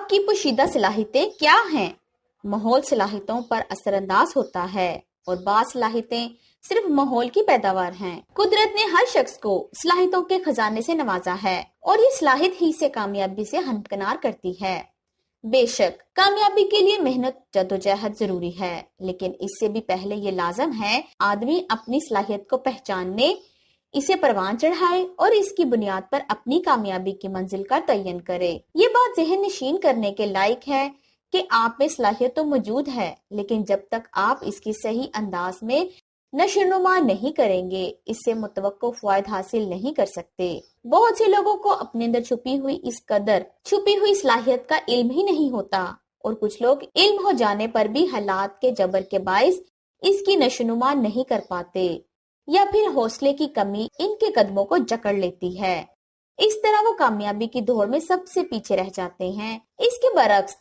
آپ کی پوشیدہ صلاحیتیں کیا ہیں؟ ماحول صلاحیتوں پر اثر انداز ہوتا ہے اور بعض صلاحیتیں صرف ماحول کی پیداوار ہیں۔ قدرت نے ہر شخص کو صلاحیتوں کے خزانے سے نوازا ہے اور یہ صلاحیت ہی سے کامیابی سے ہمکنار کرتی ہے۔ بے شک کامیابی کے لیے محنت جدوجہد ضروری ہے، لیکن اس سے بھی پہلے یہ لازم ہے آدمی اپنی صلاحیت کو پہچاننے، اسے پروان چڑھائے اور اس کی بنیاد پر اپنی کامیابی کی منزل کا تعین کرے۔ یہ بات ذہن نشین کرنے کے لائق ہے کہ آپ میں صلاحیت تو موجود ہے، لیکن جب تک آپ اس کی صحیح انداز میں نشو و نما نہیں کریں گے، اس سے متوقع فوائد حاصل نہیں کر سکتے۔ بہت سے لوگوں کو اپنے اندر چھپی ہوئی صلاحیت کا علم ہی نہیں ہوتا، اور کچھ لوگ علم ہو جانے پر بھی حالات کے جبر کے باعث اس کی نشو و نما نہیں کر پاتے، یا پھر حوصلے کی کمی ان کے قدموں کو جکڑ لیتی ہے۔ اس طرح وہ کامیابی کی دوڑ میں سب سے پیچھے رہ جاتے ہیں۔ اس کے برعکس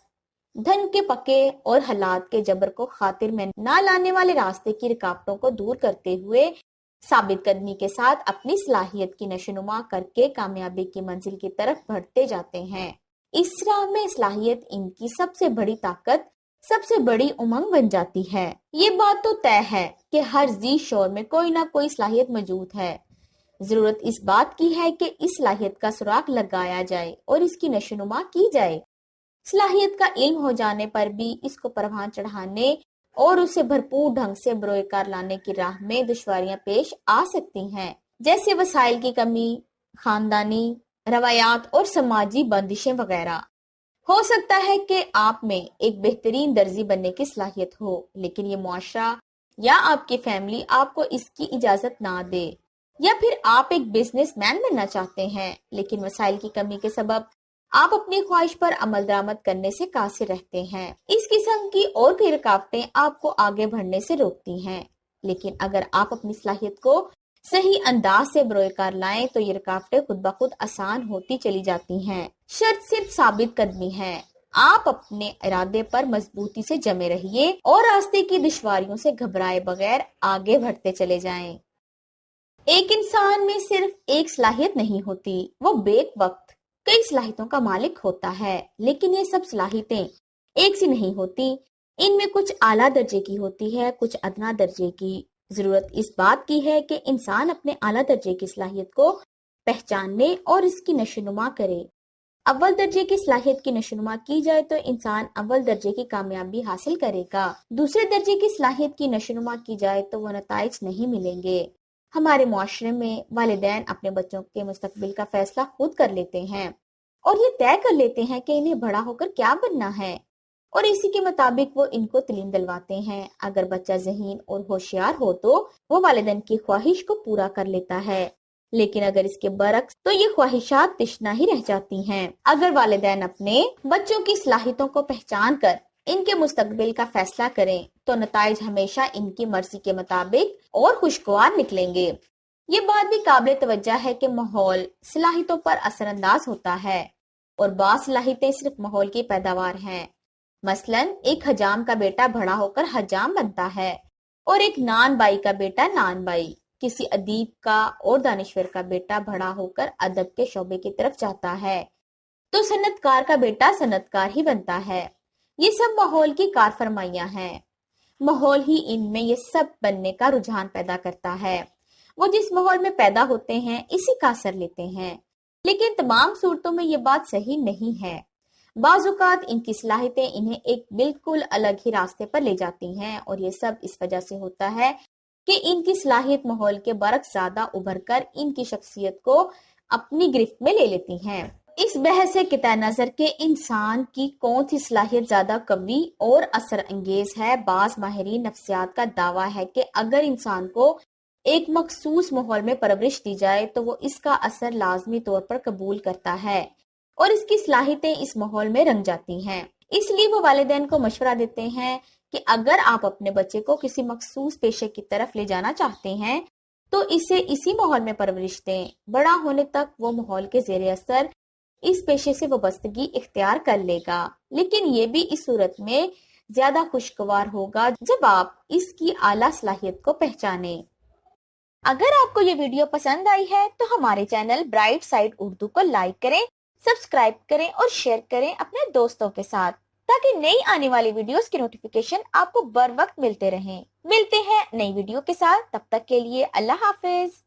دھن کے پکے اور حالات کے جبر کو خاطر میں نہ لانے والے راستے کی رکاوٹوں کو دور کرتے ہوئے ثابت قدمی کے ساتھ اپنی صلاحیت کی نشو و نما کر کے کامیابی کی منزل کی طرف بڑھتے جاتے ہیں۔ اس راہ میں صلاحیت ان کی سب سے بڑی طاقت، سب سے بڑی امنگ بن جاتی ہے۔ یہ بات تو طے ہے کہ ہر ذی شعور میں کوئی نہ کوئی صلاحیت موجود ہے۔ ضرورت اس بات کی ہے کہ اس صلاحیت کا سراغ لگایا جائے اور اس کی نشو و نما کی جائے۔ صلاحیت کا علم ہو جانے پر بھی اس کو پروان چڑھانے اور اسے بھرپور ڈھنگ سے بروئے کار لانے کی راہ میں دشواریاں پیش آ سکتی ہیں، جیسے وسائل کی کمی، خاندانی روایات اور سماجی بندشیں وغیرہ۔ ہو سکتا ہے کہ آپ میں ایک بہترین درزی بننے کی صلاحیت ہو، لیکن یہ معاشرہ یا آپ کی فیملی آپ کو اس کی اجازت نہ دے، یا پھر آپ ایک بزنس مین بننا چاہتے ہیں لیکن وسائل کی کمی کے سبب آپ اپنی خواہش پر عمل درآمد کرنے سے قاصر رہتے ہیں۔ اس قسم کی اور کئی رکاوٹیں آپ کو آگے بڑھنے سے روکتی ہیں، لیکن اگر آپ اپنی صلاحیت کو صحیح انداز سے بروئے کار لائیں تو یہ رکاوٹیں خود بخود آسان ہوتی چلی جاتی ہیں۔ شرط صرف ثابت قدمی ہے۔ آپ اپنے ارادے پر مضبوطی سے جمے رہیے اور راستے کی دشواریوں سے گھبرائے بغیر آگے بڑھتے چلے جائیں۔ ایک انسان میں صرف ایک صلاحیت نہیں ہوتی، وہ بیک وقت کئی صلاحیتوں کا مالک ہوتا ہے، لیکن یہ سب صلاحیتیں ایک سی نہیں ہوتی۔ ان میں کچھ اعلیٰ درجے کی ہوتی ہے، کچھ ادنا درجے کی۔ ضرورت اس بات کی ہے کہ انسان اپنے اعلیٰ درجے کی صلاحیت کو پہچاننے اور اس کی نشو و نما کرے۔ اول درجے کی صلاحیت کی نشو و نما کی جائے تو انسان اول درجے کی کامیابی حاصل کرے گا۔ دوسرے درجے کی صلاحیت کی نشو و نما کی جائے تو وہ نتائج نہیں ملیں گے۔ ہمارے معاشرے میں والدین اپنے بچوں کے مستقبل کا فیصلہ خود کر لیتے ہیں اور یہ طے کر لیتے ہیں کہ انہیں بڑا ہو کر کیا بننا ہے، اور اسی کے مطابق وہ ان کو تعلیم دلواتے ہیں۔ اگر بچہ ذہین اور ہوشیار ہو تو وہ والدین کی خواہش کو پورا کر لیتا ہے، لیکن اگر اس کے برعکس تو یہ خواہشات تشنہ ہی رہ جاتی ہیں۔ اگر والدین اپنے بچوں کی صلاحیتوں کو پہچان کر ان کے مستقبل کا فیصلہ کریں تو نتائج ہمیشہ ان کی مرضی کے مطابق اور خوشگوار نکلیں گے۔ یہ بات بھی قابل توجہ ہے کہ ماحول صلاحیتوں پر اثر انداز ہوتا ہے، اور بعض صلاحیتیں صرف ماحول کی پیداوار ہیں۔ مثلا ایک حجام کا بیٹا بڑا ہو کر حجام بنتا ہے، اور ایک نان بائی کا بیٹا نان بائی۔ کسی ادیب کا اور دانشور کا بیٹا بڑا ہو کر ادب کے شعبے کی طرف جاتا ہے تو صنعت کار کا بیٹا صنعت کار ہی بنتا ہے۔ یہ سب ماحول کی کار فرمائیاں ہیں۔ ماحول ہی ان میں یہ سب بننے کا رجحان پیدا کرتا ہے۔ وہ جس ماحول میں پیدا ہوتے ہیں اسی کا اثر لیتے ہیں، لیکن تمام صورتوں میں یہ بات صحیح نہیں ہے۔ بعض اوقات ان کی صلاحیتیں انہیں ایک بالکل الگ ہی راستے پر لے جاتی ہیں، اور یہ سب اس وجہ سے ہوتا ہے کہ ان کی صلاحیت ماحول کے برعکس زیادہ ابھر کر ان کی شخصیت کو اپنی گرفت میں لے لیتی ہیں۔ اس بحث سے قطع نظر کے انسان کی کون سی صلاحیت زیادہ قوی اور اثر انگیز ہے، بعض ماہرین نفسیات کا دعویٰ ہے کہ اگر انسان کو ایک مخصوص ماحول میں پرورش دی جائے تو وہ اس کا اثر لازمی طور پر قبول کرتا ہے اور اس کی صلاحیتیں اس ماحول میں رنگ جاتی ہیں۔ اس لیے وہ والدین کو مشورہ دیتے ہیں کہ اگر آپ اپنے بچے کو کسی مخصوص پیشے کی طرف لے جانا چاہتے ہیں تو اسے اسی ماحول میں پرورش دیں۔ بڑا ہونے تک وہ ماحول کے زیر اثر اس پیشے سے وابستگی اختیار کر لے گا، لیکن یہ بھی اس صورت میں زیادہ خوشگوار ہوگا جب آپ اس کی اعلیٰ صلاحیت کو پہچانیں۔ اگر آپ کو یہ ویڈیو پسند آئی ہے تو ہمارے چینل برائٹ سائڈ اردو کو لائک کریں سبسکرائب کریں اور شیئر کریں اپنے دوستوں کے ساتھ تاکہ نئی آنے والی ویڈیوز کی نوٹیفیکیشن آپ کو بر وقت ملتے رہیں۔ ملتے ہیں نئی ویڈیو کے ساتھ، تب تک کے لیے اللہ حافظ۔